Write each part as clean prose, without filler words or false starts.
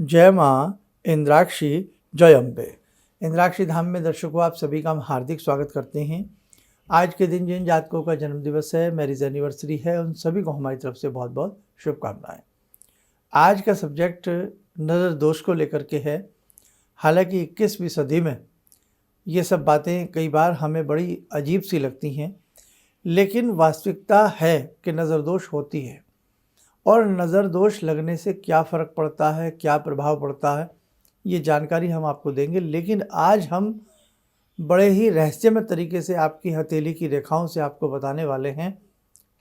जय माँ इंद्राक्षी जय अम्बे। इंद्राक्षी धाम में दर्शकों आप सभी का हम हार्दिक स्वागत करते हैं। आज के दिन जिन जातकों का जन्मदिवस है, मैरिज एनिवर्सरी है, उन सभी को हमारी तरफ से बहुत बहुत शुभकामनाएं। आज का सब्जेक्ट नज़र दोष को लेकर के है। हालांकि 21वीं सदी में ये सब बातें कई बार हमें बड़ी अजीब सी लगती हैं, लेकिन वास्तविकता है कि नज़र दोष होती है और नज़र दोष लगने से क्या फ़र्क पड़ता है, क्या प्रभाव पड़ता है, ये जानकारी हम आपको देंगे। लेकिन आज हम बड़े ही रहस्यमय तरीके से आपकी हथेली की रेखाओं से आपको बताने वाले हैं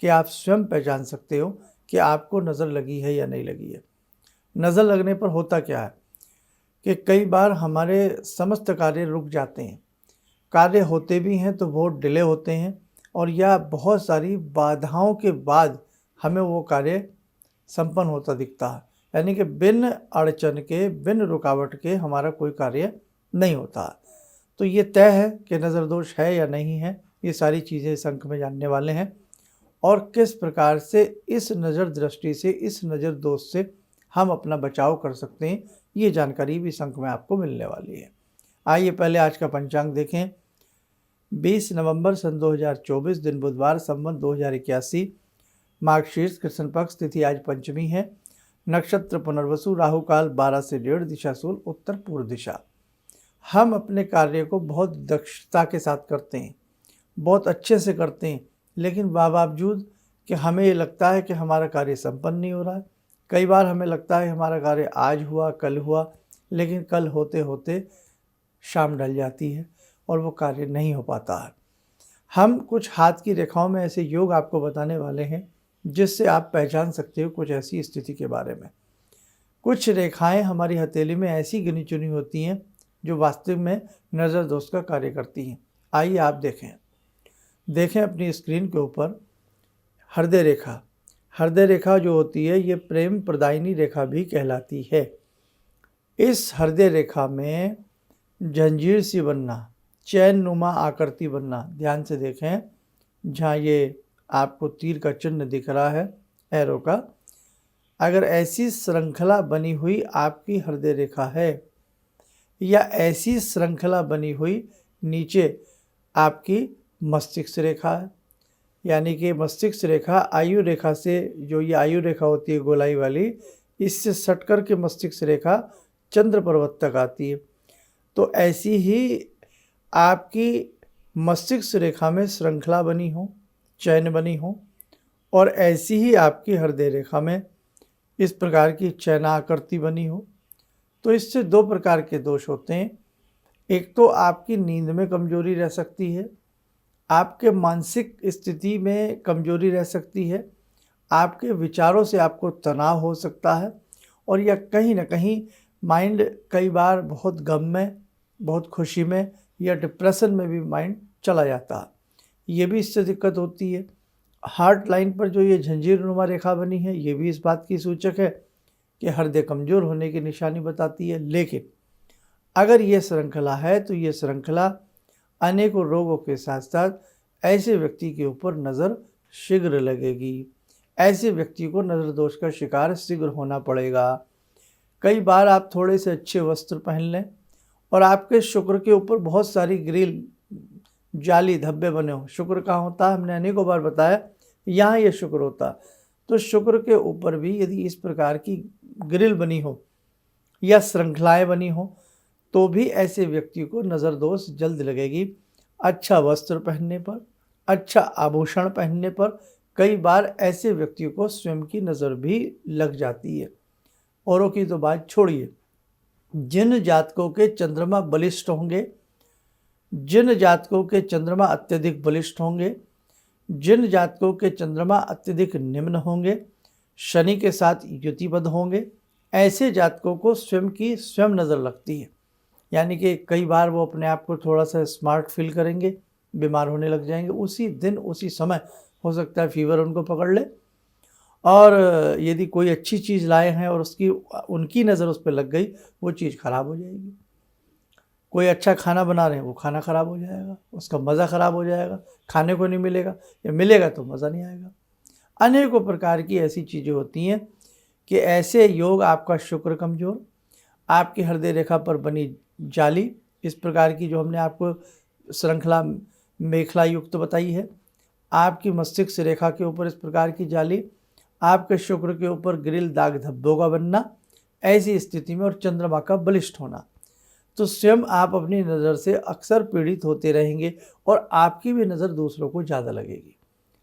कि आप स्वयं पहचान सकते हो कि आपको नज़र लगी है या नहीं लगी है। नज़र लगने पर होता क्या है कि कई बार हमारे समस्त कार्य रुक जाते हैं, कार्य होते भी हैं तो बहुत डिले होते हैं, और या बहुत सारी बाधाओं के बाद हमें वो कार्य संपन्न होता दिखता है। यानी कि बिन अड़चन के, बिन रुकावट के हमारा कोई कार्य नहीं होता। तो ये तय है कि नज़र दोष है या नहीं है। ये सारी चीज़ें इस अंक में जानने वाले हैं और किस प्रकार से इस नज़र दृष्टि से, इस नज़र दोष से हम अपना बचाव कर सकते हैं, ये जानकारी भी इस अंक में आपको मिलने वाली है। आइए पहले आज का पंचांग देखें। 20 नवंबर सन 2024, दिन बुधवार, संवत 2081, मार्गशीर्ष कृष्ण पक्ष, तिथि आज पंचमी है, नक्षत्र पुनर्वसु, राहु काल 12 से 1:30, दिशा सूल उत्तर पूर्व दिशा। हम अपने कार्य को बहुत दक्षता के साथ करते हैं, बहुत अच्छे से करते हैं, लेकिन बावजूद कि हमें ये लगता है कि हमारा कार्य संपन्न नहीं हो रहा है। कई बार हमें लगता है हमारा कार्य आज हुआ, कल हुआ, लेकिन कल होते होते शाम ढल जाती है और वो कार्य नहीं हो पाता है। हम कुछ हाथ की रेखाओं में ऐसे योग आपको बताने वाले हैं जिससे आप पहचान सकते हो कुछ ऐसी स्थिति के बारे में। कुछ रेखाएं हमारी हथेली में ऐसी गिनी चुनी होती हैं जो वास्तव में नज़र दोष का कार्य करती हैं। आइए आप देखें अपनी स्क्रीन के ऊपर हृदय रेखा। हृदय रेखा जो होती है ये प्रेम प्रदायिनी रेखा भी कहलाती है। इस हृदय रेखा में जंजीर सी बनना, चैन नुमा आकृति बनना, ध्यान से देखें, जहाँ ये आपको तीर का चिन्ह दिख रहा है, एरो का, अगर ऐसी श्रृंखला बनी हुई आपकी हृदय रेखा है या ऐसी श्रृंखला बनी हुई नीचे आपकी मस्तिष्क रेखा है, यानी कि मस्तिष्क रेखा आयु रेखा से, जो ये आयु रेखा होती है गोलाई वाली, इससे सट कर के मस्तिष्क रेखा चंद्र पर्वत तक आती है, तो ऐसी ही आपकी मस्तिष्क रेखा में श्रृंखला बनी हो, चैन बनी हो, और ऐसी ही आपकी हृदय रेखा में इस प्रकार की चैनाकृति बनी हो, तो इससे दो प्रकार के दोष होते हैं। एक तो आपकी नींद में कमजोरी रह सकती है, आपके मानसिक स्थिति में कमजोरी रह सकती है, आपके विचारों से आपको तनाव हो सकता है, और या कहीं ना कहीं माइंड कई बार बहुत गम में, बहुत खुशी में या डिप्रेशन में भी माइंड चला जाता है, ये भी इससे दिक्कत होती है। हार्ट लाइन पर जो ये झंझीर नुमा रेखा बनी है, ये भी इस बात की सूचक है कि हृदय कमज़ोर होने की निशानी बताती है। लेकिन अगर ये श्रृंखला है तो ये श्रृंखला अनेकों रोगों के साथ साथ ऐसे व्यक्ति के ऊपर नज़र शीघ्र लगेगी, ऐसे व्यक्ति को नज़र दोष का शिकार शीघ्र होना पड़ेगा। कई बार आप थोड़े से अच्छे वस्त्र पहन लें और आपके शुक्र के ऊपर बहुत सारी ग्रिल, जाली, धब्बे बने हो। शुक्र कहाँ होता है, हमने अनेकों बार बताया, यहाँ ये शुक्र होता। तो शुक्र के ऊपर भी यदि इस प्रकार की ग्रिल बनी हो या श्रृंखलाएं बनी हो तो भी ऐसे व्यक्ति को नज़र दोष जल्द लगेगी। अच्छा वस्त्र पहनने पर, अच्छा आभूषण पहनने पर कई बार ऐसे व्यक्ति को स्वयं की नज़र भी लग जाती है। औरों की तो बात छोड़िए, जिन जातकों के चंद्रमा बलिष्ठ होंगे, जिन जातकों के चंद्रमा अत्यधिक बलिष्ठ होंगे, जिन जातकों के चंद्रमा अत्यधिक निम्न होंगे, शनि के साथ युतिबद्ध होंगे, ऐसे जातकों को स्वयं की स्वयं नज़र लगती है। यानी कि कई बार वो अपने आप को थोड़ा सा स्मार्ट फील करेंगे, बीमार होने लग जाएंगे, उसी दिन उसी समय हो सकता है फीवर उनको पकड़ ले, और यदि कोई अच्छी चीज़ लाए हैं और उनकी नज़र उस पर लग गई, वो चीज़ ख़राब हो जाएगी। कोई अच्छा खाना बना रहे हैं, वो खाना ख़राब हो जाएगा, उसका मज़ा ख़राब हो जाएगा, खाने को नहीं मिलेगा, या मिलेगा तो मज़ा नहीं आएगा। अनेकों प्रकार की ऐसी चीज़ें होती हैं कि ऐसे योग, आपका शुक्र कमज़ोर, आपकी हृदय रेखा पर बनी जाली, इस प्रकार की जो हमने आपको श्रृंखला मेखला युक्त बताई है, आपकी मस्तिष्क रेखा के ऊपर इस प्रकार की जाली, आपके शुक्र के ऊपर ग्रिल दाग धब्बों का बनना, ऐसी स्थिति में, और चंद्रमा का बलिष्ठ होना, तो स्वयं आप अपनी नज़र से अक्सर पीड़ित होते रहेंगे और आपकी भी नज़र दूसरों को ज़्यादा लगेगी।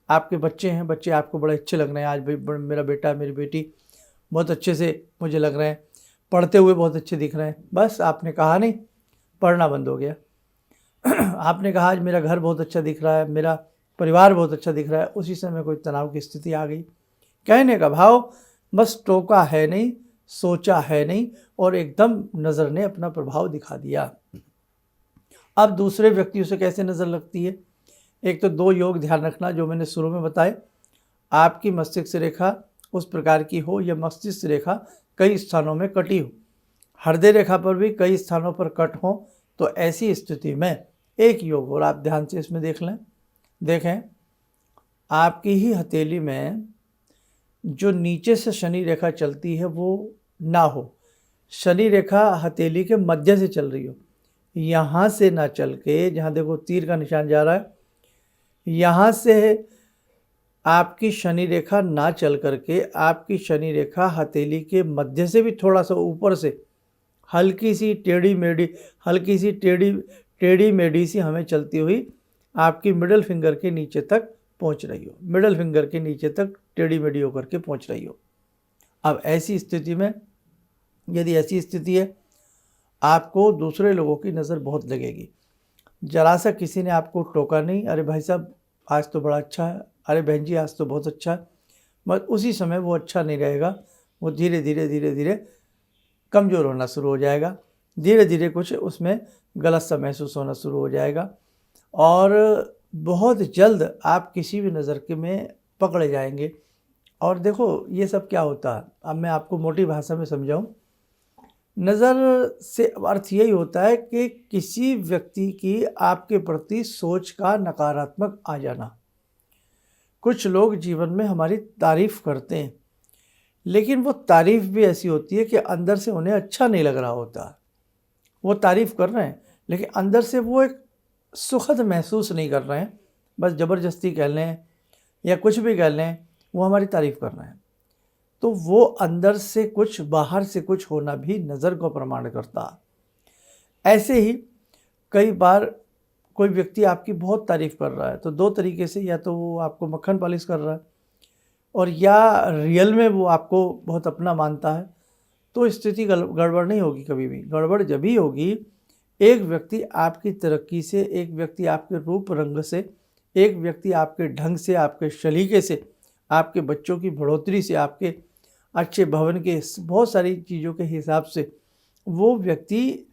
आपके बच्चे हैं, बच्चे आपको बड़े अच्छे लग रहे हैं, आज भाई मेरा बेटा मेरी बेटी बहुत अच्छे से मुझे लग रहे हैं, पढ़ते हुए बहुत अच्छे दिख रहे हैं, बस आपने कहा नहीं, पढ़ना बंद हो गया। आपने कहा आज मेरा घर बहुत अच्छा दिख रहा है, मेरा परिवार बहुत अच्छा दिख रहा है, उसी समय कोई तनाव की स्थिति आ गई। कहने का भाव, बस टोका है नहीं, सोचा है नहीं, और एकदम नज़र ने अपना प्रभाव दिखा दिया। अब दूसरे व्यक्तियों से कैसे नज़र लगती है? एक तो 2 योग ध्यान रखना जो मैंने शुरू में बताए, आपकी मस्तिष्क रेखा उस प्रकार की हो या मस्तिष्क रेखा कई स्थानों में कटी हो, हृदय रेखा पर भी कई स्थानों पर कट हो, तो ऐसी स्थिति में एक योग, और आप ध्यान से इसमें देखें, आपकी ही हथेली में जो नीचे से शनि रेखा चलती है वो ना हो, शनि रेखा हथेली के मध्य से चल रही हो, यहाँ से ना चल के, जहाँ देखो तीर का निशान जा रहा है, यहाँ से आपकी शनि रेखा ना चल करके आपकी शनि रेखा हथेली के मध्य से भी थोड़ा सा ऊपर से हल्की सी टेढ़ी मेढ़ी सी हमें चलती हुई आपकी मिडिल फिंगर के नीचे तक पहुंच रही हो, मिडिल फिंगर के नीचे तक टेढ़ी मेढ़ी होकर के पहुंच रही हो। अब ऐसी स्थिति में, यदि ऐसी स्थिति है, आपको दूसरे लोगों की नज़र बहुत लगेगी। जरा सा किसी ने आपको टोका नहीं, अरे भाई साहब आज तो बड़ा अच्छा है, अरे बहन जी आज तो बहुत अच्छा है, बस उसी समय वो अच्छा नहीं रहेगा, वो धीरे धीरे कमज़ोर होना शुरू हो जाएगा, धीरे धीरे कुछ उसमें गलत सा महसूस होना शुरू हो जाएगा, और बहुत जल्द आप किसी भी नज़र के में पकड़े जाएंगे। और देखो ये सब क्या होता है, अब मैं आपको मोटी भाषा में समझाऊं, नज़र से अर्थ यही होता है कि किसी व्यक्ति की आपके प्रति सोच का नकारात्मक आ जाना। कुछ लोग जीवन में हमारी तारीफ़ करते हैं, लेकिन वो तारीफ़ भी ऐसी होती है कि अंदर से उन्हें अच्छा नहीं लग रहा होता। वो तारीफ़ कर रहे हैं लेकिन अंदर से वो एक सुखद महसूस नहीं कर रहे हैं, बस ज़बरदस्ती कह लें या कुछ भी कह लें, वो हमारी तारीफ़ कर रहे हैं, तो वो अंदर से कुछ बाहर से कुछ होना भी नज़र को प्रमाण करता। ऐसे ही कई बार कोई व्यक्ति आपकी बहुत तारीफ़ कर रहा है, तो 2 तरीके से, या तो वो आपको मक्खन पॉलिश कर रहा है, और या रियल में वो आपको बहुत अपना मानता है, तो स्थिति गड़बड़ नहीं होगी कभी भी। गड़बड़ जब ही होगी, एक व्यक्ति आपकी तरक्की से, एक व्यक्ति आपके रूप रंग से, एक व्यक्ति आपके ढंग से, आपके सलीके से, आपके बच्चों की बढ़ोतरी से, आपके अच्छे भवन के बहुत सारी चीज़ों के हिसाब से, वो व्यक्ति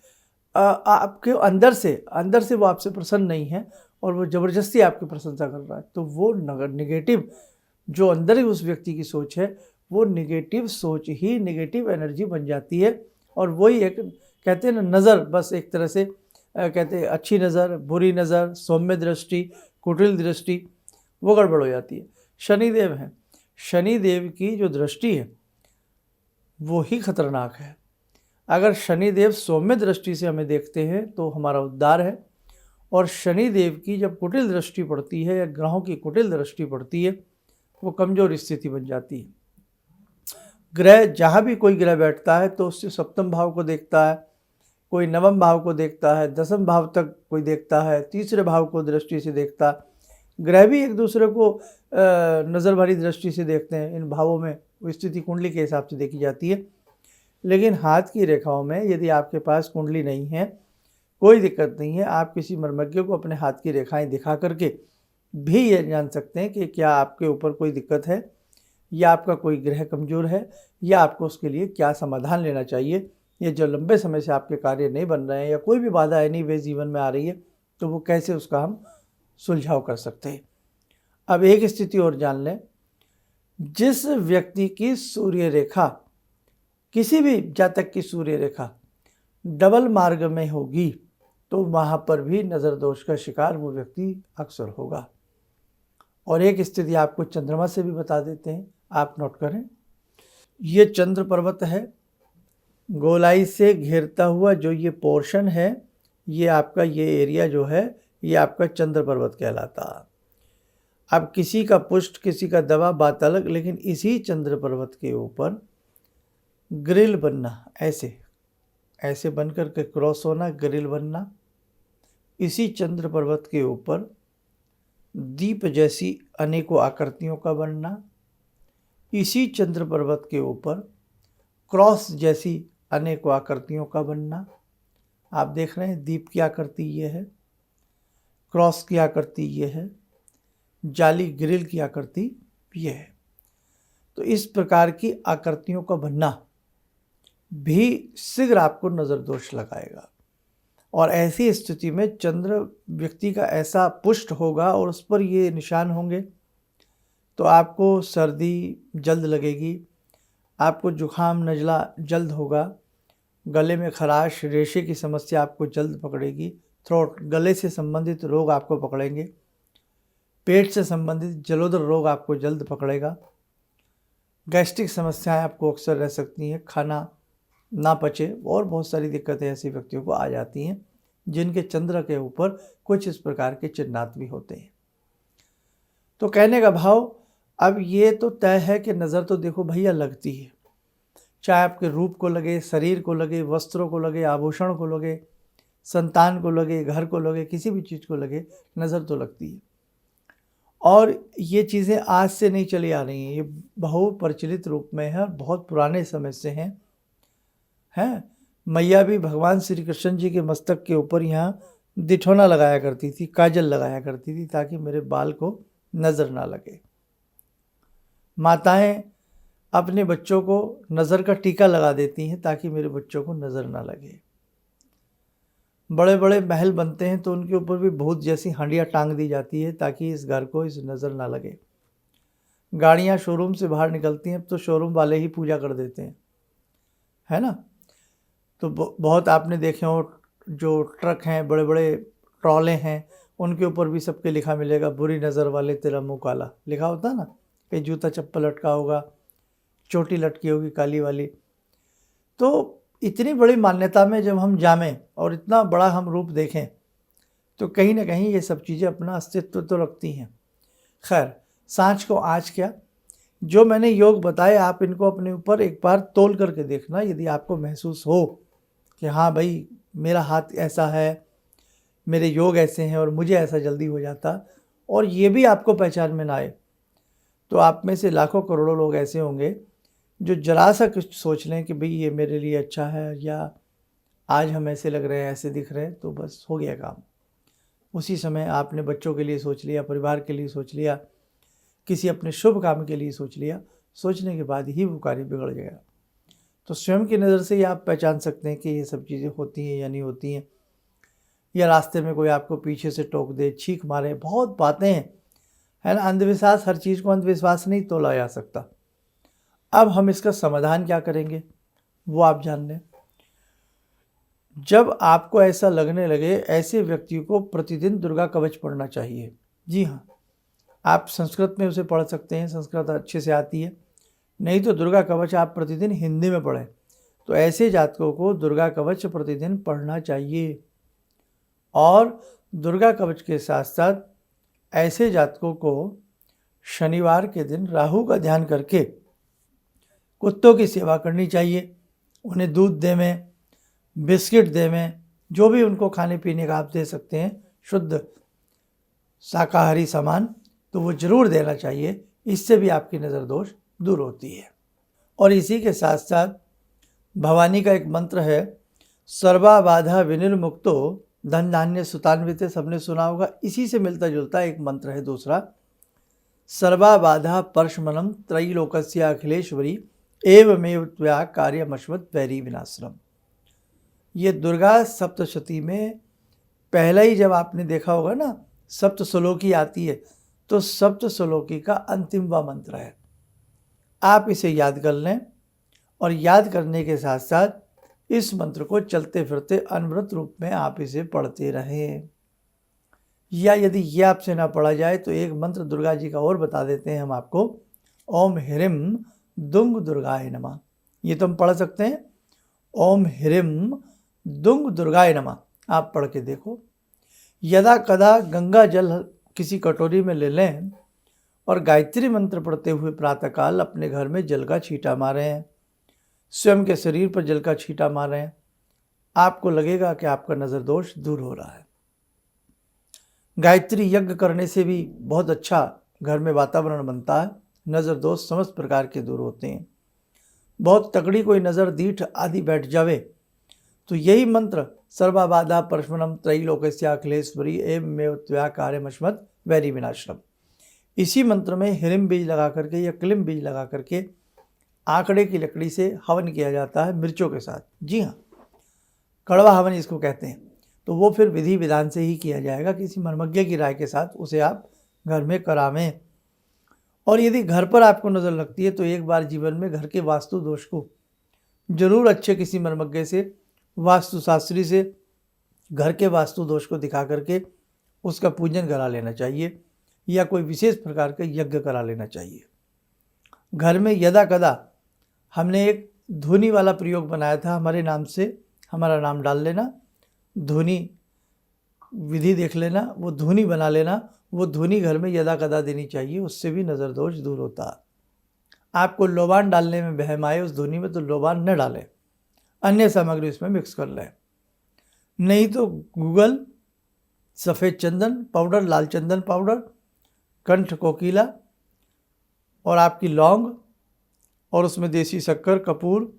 आपके अंदर से वो आपसे प्रसन्न नहीं है और वो ज़बरदस्ती आपकी प्रशंसा कर रहा है, तो वो निगेटिव जो अंदर ही उस व्यक्ति की सोच है, वो निगेटिव सोच ही निगेटिव एनर्जी बन जाती है। और वही एक कहते हैं ना, नज़र, बस एक तरह से कहते हैं अच्छी नज़र, बुरी नज़र, सौम्य दृष्टि, कुटिल दृष्टि, वो गड़बड़ हो जाती है। शनिदेव हैं, शनिदेव की जो दृष्टि है वो ही खतरनाक है। अगर शनिदेव सौम्य दृष्टि से हमें देखते हैं तो हमारा उद्धार है, और शनिदेव की जब कुटिल दृष्टि पड़ती है या ग्रहों की कुटिल दृष्टि पड़ती है, वो कमज़ोर स्थिति बन जाती है। ग्रह, जहाँ भी कोई ग्रह बैठता है तो उससे सप्तम भाव को देखता है, कोई नवम भाव को देखता है, दसम भाव तक कोई देखता है, तीसरे भाव को दृष्टि से देखता है। ग्रह भी एक दूसरे को नज़र भरी दृष्टि से देखते हैं। इन भावों में स्थिति कुंडली के हिसाब से देखी जाती है, लेकिन हाथ की रेखाओं में यदि आपके पास कुंडली नहीं है, कोई दिक्कत नहीं है, आप किसी मर्मज्ञ को अपने हाथ की रेखाएं दिखा करके भी ये जान सकते हैं कि क्या आपके ऊपर कोई दिक्कत है, या आपका कोई ग्रह कमज़ोर है, या आपको उसके लिए क्या समाधान लेना चाहिए। ये जो लंबे समय से आपके कार्य नहीं बन रहे हैं या कोई भी बाधा एनीवे जीवन में आ रही है, तो वो कैसे उसका हम सुलझाव कर सकते हैं। अब एक स्थिति और जान लें, जिस व्यक्ति की सूर्य रेखा, किसी भी जातक की सूर्य रेखा डबल मार्ग में होगी, तो वहाँ पर भी नज़र दोष का शिकार वो व्यक्ति अक्सर होगा। और एक स्थिति आपको चंद्रमा से भी बता देते हैं, आप नोट करें। ये चंद्र पर्वत है, गोलाई से घेरता हुआ जो ये पोर्शन है, ये आपका ये एरिया जो है, ये आपका चंद्र पर्वत कहलाता। अब किसी का पुष्ट, किसी का दबा, बात अलग, लेकिन इसी चंद्र पर्वत के ऊपर ग्रिल बनना, ऐसे ऐसे बन कर के क्रॉस होना, ग्रिल बनना, इसी चंद्र पर्वत के ऊपर दीप जैसी अनेकों आकृतियों का बनना, इसी चंद्र पर्वत के ऊपर क्रॉस जैसी अनेकों आकृतियों का बनना। आप देख रहे हैं दीप की आकृति ये है, क्रॉस की आकृति ये है, जाली ग्रिल की आकृति ये है। तो इस प्रकार की आकृतियों का बनना भी शीघ्र आपको नज़र दोष लगाएगा। और ऐसी स्थिति में चंद्र व्यक्ति का ऐसा पुष्ट होगा और उस पर ये निशान होंगे तो आपको सर्दी जल्द लगेगी, आपको जुखाम नज़ला जल्द होगा, गले में खराश, रेशे की समस्या आपको जल्द पकड़ेगी, थ्रोट, गले से संबंधित रोग आपको पकड़ेंगे, पेट से संबंधित जलोदर रोग आपको जल्द पकड़ेगा, गैस्ट्रिक समस्याएं आपको अक्सर रह सकती हैं, खाना ना पचे, और बहुत सारी दिक्कतें ऐसे व्यक्तियों को आ जाती हैं जिनके चंद्र के ऊपर कुछ इस प्रकार के चिन्हात भी होते हैं। तो कहने का भाव, अब ये तो तय है कि नज़र तो देखो भैया लगती है, चाहे आपके रूप को लगे, शरीर को लगे, वस्त्रों को लगे, आभूषण को लगे, संतान को लगे, घर को लगे, किसी भी चीज़ को लगे, नज़र तो लगती है। और ये चीज़ें आज से नहीं चली आ रही हैं, ये बहुप्रचलित रूप में है और बहुत पुराने समय से हैं। मैया भी भगवान श्री कृष्ण जी के मस्तक के ऊपर यहाँ दिठौना लगाया करती थी, काजल लगाया करती थी, ताकि मेरे बाल को नज़र ना लगे। माताएं अपने बच्चों को नज़र का टीका लगा देती हैं ताकि मेरे बच्चों को नज़र ना लगे। बड़े बड़े महल बनते हैं तो उनके ऊपर भी भूत जैसी हंडियाँ टांग दी जाती है ताकि इस घर को इस नज़र ना लगे। गाड़ियाँ शोरूम से बाहर निकलती हैं तो शोरूम वाले ही पूजा कर देते हैं, है ना। तो बहुत आपने देखे हो, जो ट्रक हैं, बड़े बड़े ट्रॉले हैं, उनके ऊपर भी सबके लिखा मिलेगा, बुरी नज़र वाले तेरा मुँह काला, लिखा होता है ना। कहीं जूता चप्पल लटका होगा, चोटी लटकी होगी काली वाली। तो इतनी बड़ी मान्यता में जब हम जामें और इतना बड़ा हम रूप देखें तो कहीं ना कहीं ये सब चीज़ें अपना अस्तित्व तो रखती हैं। खैर, सांच को आज क्या, जो मैंने योग बताए आप इनको अपने ऊपर एक बार तोल करके देखना। यदि आपको महसूस हो कि हाँ भाई मेरा हाथ ऐसा है, मेरे योग ऐसे हैं और मुझे ऐसा जल्दी हो जाता, और ये भी आपको पहचान में ना आए, तो आप में से लाखों करोड़ों लोग ऐसे होंगे जो जरा सा कुछ सोच लें कि भाई ये मेरे लिए अच्छा है, या आज हम ऐसे लग रहे हैं, ऐसे दिख रहे हैं, तो बस हो गया काम। उसी समय आपने बच्चों के लिए सोच लिया, परिवार के लिए सोच लिया, किसी अपने शुभ काम के लिए सोच लिया, सोचने के बाद ही वो कार्य बिगड़ जाएगा। तो स्वयं की नज़र से ही आप पहचान सकते हैं कि ये सब चीज़ें होती हैं या नहीं होती हैं। या रास्ते में कोई आपको पीछे से टोक दे, छींक मारे, बहुत बातें हैं, है ना। अंधविश्वास, हर चीज़ को अंधविश्वास नहीं तोला जा सकता। अब हम इसका समाधान क्या करेंगे वो आप जान लें। जब आपको ऐसा लगने लगे, ऐसे व्यक्ति को प्रतिदिन दुर्गा कवच पढ़ना चाहिए। जी हाँ, आप संस्कृत में उसे पढ़ सकते हैं, संस्कृत अच्छे से आती है, नहीं तो दुर्गा कवच आप प्रतिदिन हिंदी में पढ़ें। तो ऐसे जातकों को दुर्गा कवच प्रतिदिन पढ़ना चाहिए। और दुर्गा कवच के साथ साथ ऐसे जातकों को शनिवार के दिन राहु का ध्यान करके कुत्तों की सेवा करनी चाहिए। उन्हें दूध दे में, बिस्किट दे में, जो भी उनको खाने पीने का आप दे सकते हैं शुद्ध शाकाहारी सामान, तो वो ज़रूर देना चाहिए। इससे भी आपकी नज़र दोष दूर होती है। और इसी के साथ साथ भवानी का एक मंत्र है, सर्वा बाधा विनिर्मुक्तो धन धान्य सुतान्विते, सबने सुना होगा। इसी से मिलता जुलता एक मंत्र है दूसरा, सर्वा बाधा परशमनम त्रैलोकस्य अखिलेश्वरी एवमेव त्वया कार्यमश्वत वैरी विनाशनम। ये दुर्गा सप्तशती में पहला ही जब आपने देखा होगा ना, सप्तश्लोकी आती है, तो सप्तश्लोकी का अंतिमवा मंत्र है। आप इसे याद कर लें और याद करने के साथ साथ इस मंत्र को चलते फिरते अनवरत रूप में आप इसे पढ़ते रहें। या यदि ये आपसे ना पढ़ा जाए तो एक मंत्र दुर्गा जी का और बता देते हैं हम आपको, ओम ह्रीं दुंग दुर्गाय नमः। ये तो हम पढ़ सकते हैं, ओम ह्रीम दुंग दुर्गाय नमः आप पढ़ के देखो। यदा कदा गंगा जल किसी कटोरी में ले लें और गायत्री मंत्र पढ़ते हुए प्रातःकाल अपने घर में जल का छींटा मारें हैं, स्वयं के शरीर पर जल का छींटा मारें हैं, आपको लगेगा कि आपका नज़र दोष दूर हो रहा है। गायत्री यज्ञ करने से भी बहुत अच्छा घर में वातावरण बनता है, नज़र दोष समस्त प्रकार के दूर होते हैं। बहुत तगड़ी कोई नज़र दीठ आदि बैठ जावे तो यही मंत्र सर्वाबाधा परशुनम त्रैलोक्यस्य अखिलेश्वरी एवं मेव त्वया कार्यमस्मत् वैरी विनाशनम, इसी मंत्र में ह्रीम बीज लगा करके या क्लीम बीज लगा करके आंकड़े की लकड़ी से हवन किया जाता है मिर्चों के साथ। जी हाँ, कड़वा हवन इसको कहते हैं। तो वो फिर विधि विधान से ही किया जाएगा, किसी मर्मज्ञ की राय के साथ उसे आप घर में करावें। और यदि घर पर आपको नज़र लगती है तो एक बार जीवन में घर के वास्तु दोष को जरूर अच्छे किसी मर्मज्ञ से, वास्तुशास्त्री से घर के वास्तु दोष को दिखा करके उसका पूजन करा लेना चाहिए या कोई विशेष प्रकार का यज्ञ करा लेना चाहिए। घर में यदा कदा हमने एक धुनी वाला प्रयोग बनाया था, हमारे नाम से हमारा नाम डाल लेना, धुनी विधि देख लेना, वो धुनी बना लेना, वो धुनी घर में यदा कदा देनी चाहिए, उससे भी नज़र दोष दूर होता है। आपको लोबान डालने में वहम आए उस धुनी में तो लोबान न डालें, अन्य सामग्री उसमें मिक्स कर लें। नहीं तो गूगल, सफ़ेद चंदन पाउडर, लाल चंदन पाउडर, कंठ कोकिला और आपकी लौंग और उसमें देसी शक्कर, कपूर,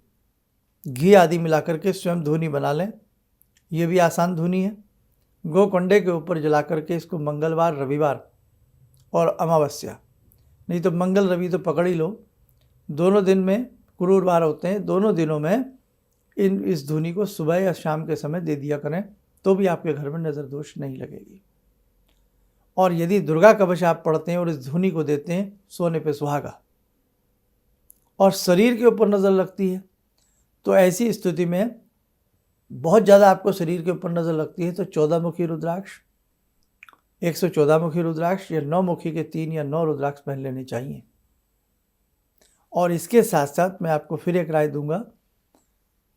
घी आदि मिलाकर के स्वयं धुनी बना लें। ये भी आसान धुनी है। गोकंडे के ऊपर जला करके इसको मंगलवार, रविवार और अमावस्या, नहीं तो मंगल रवि तो पकड़ ही लो, दोनों दिन में क्रूरवार होते हैं, दोनों दिनों में इस धुनी को सुबह या शाम के समय दे दिया करें तो भी आपके घर में नज़र दोष नहीं लगेगी। और यदि दुर्गा कवच आप पढ़ते हैं और इस धुनी को देते हैं, सोने पे सुहागा, और शरीर के ऊपर नज़र लगती है तो ऐसी स्थिति में बहुत ज़्यादा आपको शरीर के ऊपर नज़र लगती है तो 14 मुखी रुद्राक्ष, 114 मुखी रुद्राक्ष या 9 मुखी के 3 या 9 रुद्राक्ष पहन लेने चाहिए। और इसके साथ साथ मैं आपको फिर एक राय दूंगा,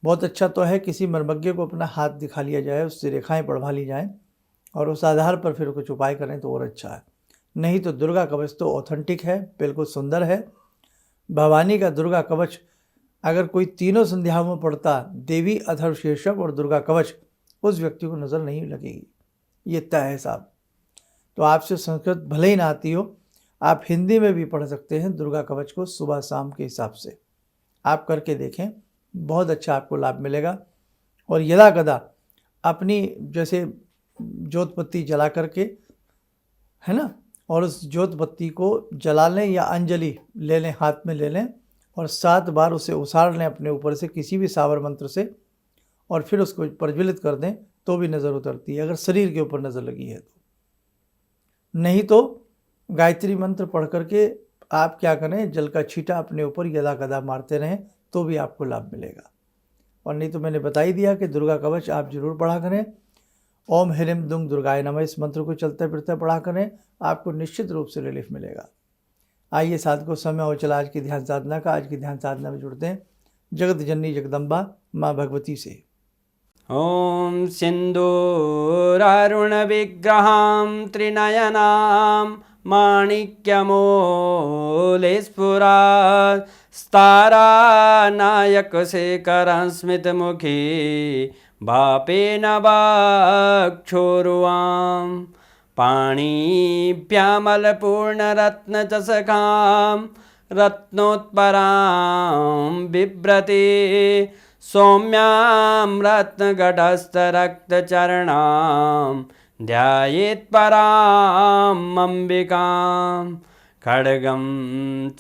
बहुत अच्छा तो है किसी मर्मज्ञ को अपना हाथ दिखा लिया जाए, उससे रेखाएं पढ़वा ली जाएं और उस आधार पर फिर कुछ उपाय करें तो और अच्छा है। नहीं तो दुर्गा कवच तो ऑथेंटिक है, बिल्कुल सुंदर है। भवानी का दुर्गा कवच अगर कोई तीनों संध्याओं में पढ़ता, देवी, अथर्वशीर्षक और दुर्गा कवच, उस व्यक्ति को नज़र नहीं लगेगी, ये तय है साहब। तो आपसे संस्कृत भले ही ना आती हो, आप हिंदी में भी पढ़ सकते हैं दुर्गा कवच को सुबह शाम के हिसाब से। आप करके देखें, बहुत अच्छा आपको लाभ मिलेगा। और यदा कदा अपनी जैसे ज्योत बत्ती जला करके, है ना, और उस ज्योत बत्ती को जला लें या अंजलि ले लें, हाथ में ले लें और 7 बार उसे उसार लें अपने ऊपर से किसी भी सावर मंत्र से, और फिर उसको प्रज्वलित कर दें तो भी नज़र उतरती है, अगर शरीर के ऊपर नज़र लगी है तो। नहीं तो गायत्री मंत्र पढ़ करके आप क्या करें, जल का छींटा अपने ऊपर यदा कदा मारते रहें तो भी आपको लाभ मिलेगा। और नहीं तो मैंने बता ही दिया कि दुर्गा कवच आप जरूर पढ़ा करें। ओम ह्रीम दुंग दुर्गाय नमः इस मंत्र को चलते फिरते पढ़ा करें, आपको निश्चित रूप से रिलीफ मिलेगा। आइए साधकों, समय हो चला आज की ध्यान साधना का। आज की ध्यान साधना में जुड़ते हैं जगत जननी जगदम्बा माँ भगवती से। ओम सिंदूरारुण विग्रहां त्रिनयनां माणिक्यमूले स्फुरात् स्तारानायकशेखरं स्मितमुखी भापेन वाक्षोरुवां पाणिभ्यामलपूर्णरत्नचषकां रत्नोत्परां बिभ्रति सौम्यां रत्नगटस्थरक्तचरणां ध्यायेत्पराम् अम्बिकां खड्गं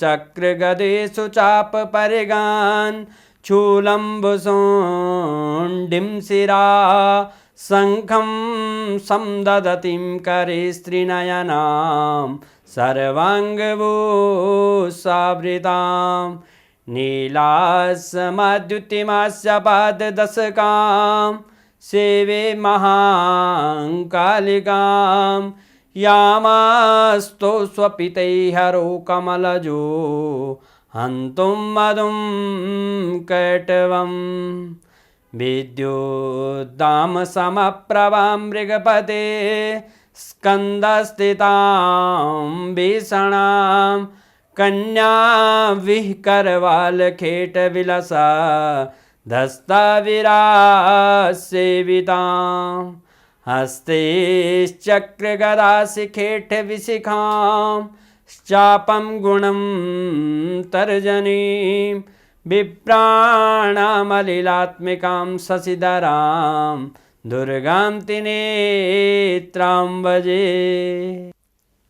चक्रगदेषु चापपरिगान् शूलम्बुशुण्डिं शिरा शङ्खं संदधतीं करे स्त्रीनयनां सर्वाङ्गभूषावृतां नीलासमद्युतिमास्य पाददशकां सेवे महाकालिकां यामास्तो स्वपितैहरो कमलजो हन्तुं मधुं कैटवं विद्युद्दाम समप्रभां मृगपते स्कन्दस्थितां भीषणां कन्या विहकरवालखेटविलसा धस्ताविरासेवितां हस्तैश्चक्रगदाशिखेटविशिखां चापं गुणं तर्जनीं विप्राणामलिलात्मिकां शशिधरां दुर्गां त्रिनेत्रां भजे।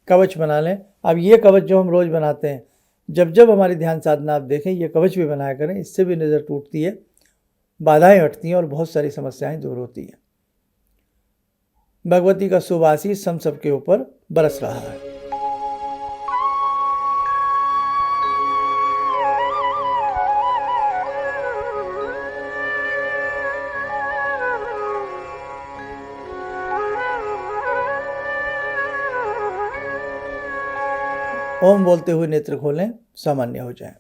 कवच बना लें। अब ये कवच जो हम रोज़ बनाते हैं, जब जब हमारी ध्यान साधना आप देखें, ये कवच भी बनाया करें। इससे भी नज़र टूटती है, बाधाएं हटती हैं और बहुत सारी समस्याएं दूर होती हैं। भगवती का शुभ आशीष हम सबके ऊपर बरस रहा है। ओम बोलते हुए नेत्र खोलें, सामान्य हो जाएं।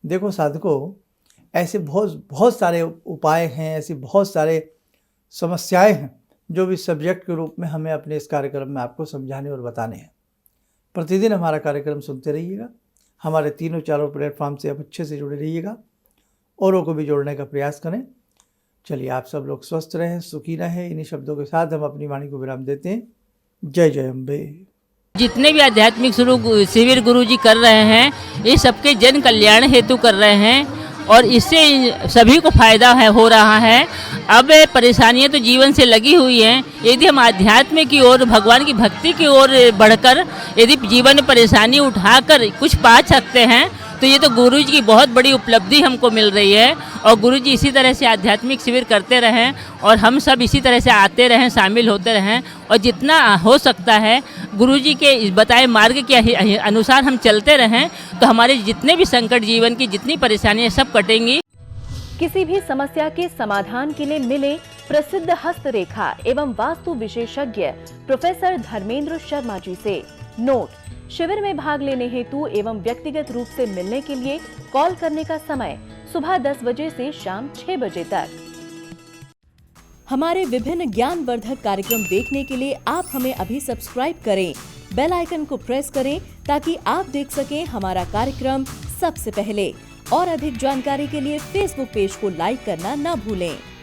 देखो साधकों, ऐसे बहुत सारे उपाय हैं, ऐसी बहुत सारे समस्याएं हैं जो भी सब्जेक्ट के रूप में हमें अपने इस कार्यक्रम में आपको समझाने और बताने हैं। प्रतिदिन हमारा कार्यक्रम सुनते रहिएगा। हमारे तीनों चारों प्लेटफॉर्म से आप अच्छे से जुड़े रहिएगा, औरों को भी जोड़ने का प्रयास करें। चलिए, आप सब लोग स्वस्थ रहें, सुखी रहें। इन्हीं शब्दों के साथ हम अपनी वाणी को विराम देते हैं। जय जय अम्बे। जितने भी आध्यात्मिक शिविर गुरुजी कर रहे हैं, ये सबके जन कल्याण हेतु कर रहे हैं और इससे सभी को फायदा हो रहा है। अब परेशानियां तो जीवन से लगी हुई हैं, यदि हम आध्यात्म की ओर, भगवान की भक्ति की ओर बढ़कर यदि जीवन में परेशानी उठाकर कुछ पा सकते हैं तो ये तो गुरुजी की बहुत बड़ी उपलब्धि हमको मिल रही है। और गुरुजी इसी तरह से आध्यात्मिक शिविर करते रहें और हम सब इसी तरह से आते रहें, शामिल होते रहें और जितना हो सकता है गुरुजी के बताए मार्ग के अनुसार हम चलते रहें तो हमारे जितने भी संकट, जीवन की जितनी परेशानियां सब कटेंगी। किसी भी समस्या के समाधान के लिए मिले प्रसिद्ध हस्तरेखा एवं वास्तु विशेषज्ञ प्रोफेसर धर्मेंद्र शर्मा जी से। नोट: शिविर में भाग लेने हेतु एवं व्यक्तिगत रूप से मिलने के लिए कॉल करने का समय सुबह 10 बजे से शाम 6 बजे तक। हमारे विभिन्न ज्ञानवर्धक कार्यक्रम देखने के लिए आप हमें अभी सब्सक्राइब करें, बेल आइकन को प्रेस करें ताकि आप देख सकें हमारा कार्यक्रम सबसे पहले। और अधिक जानकारी के लिए फेसबुक पेज को लाइक करना न भूलें।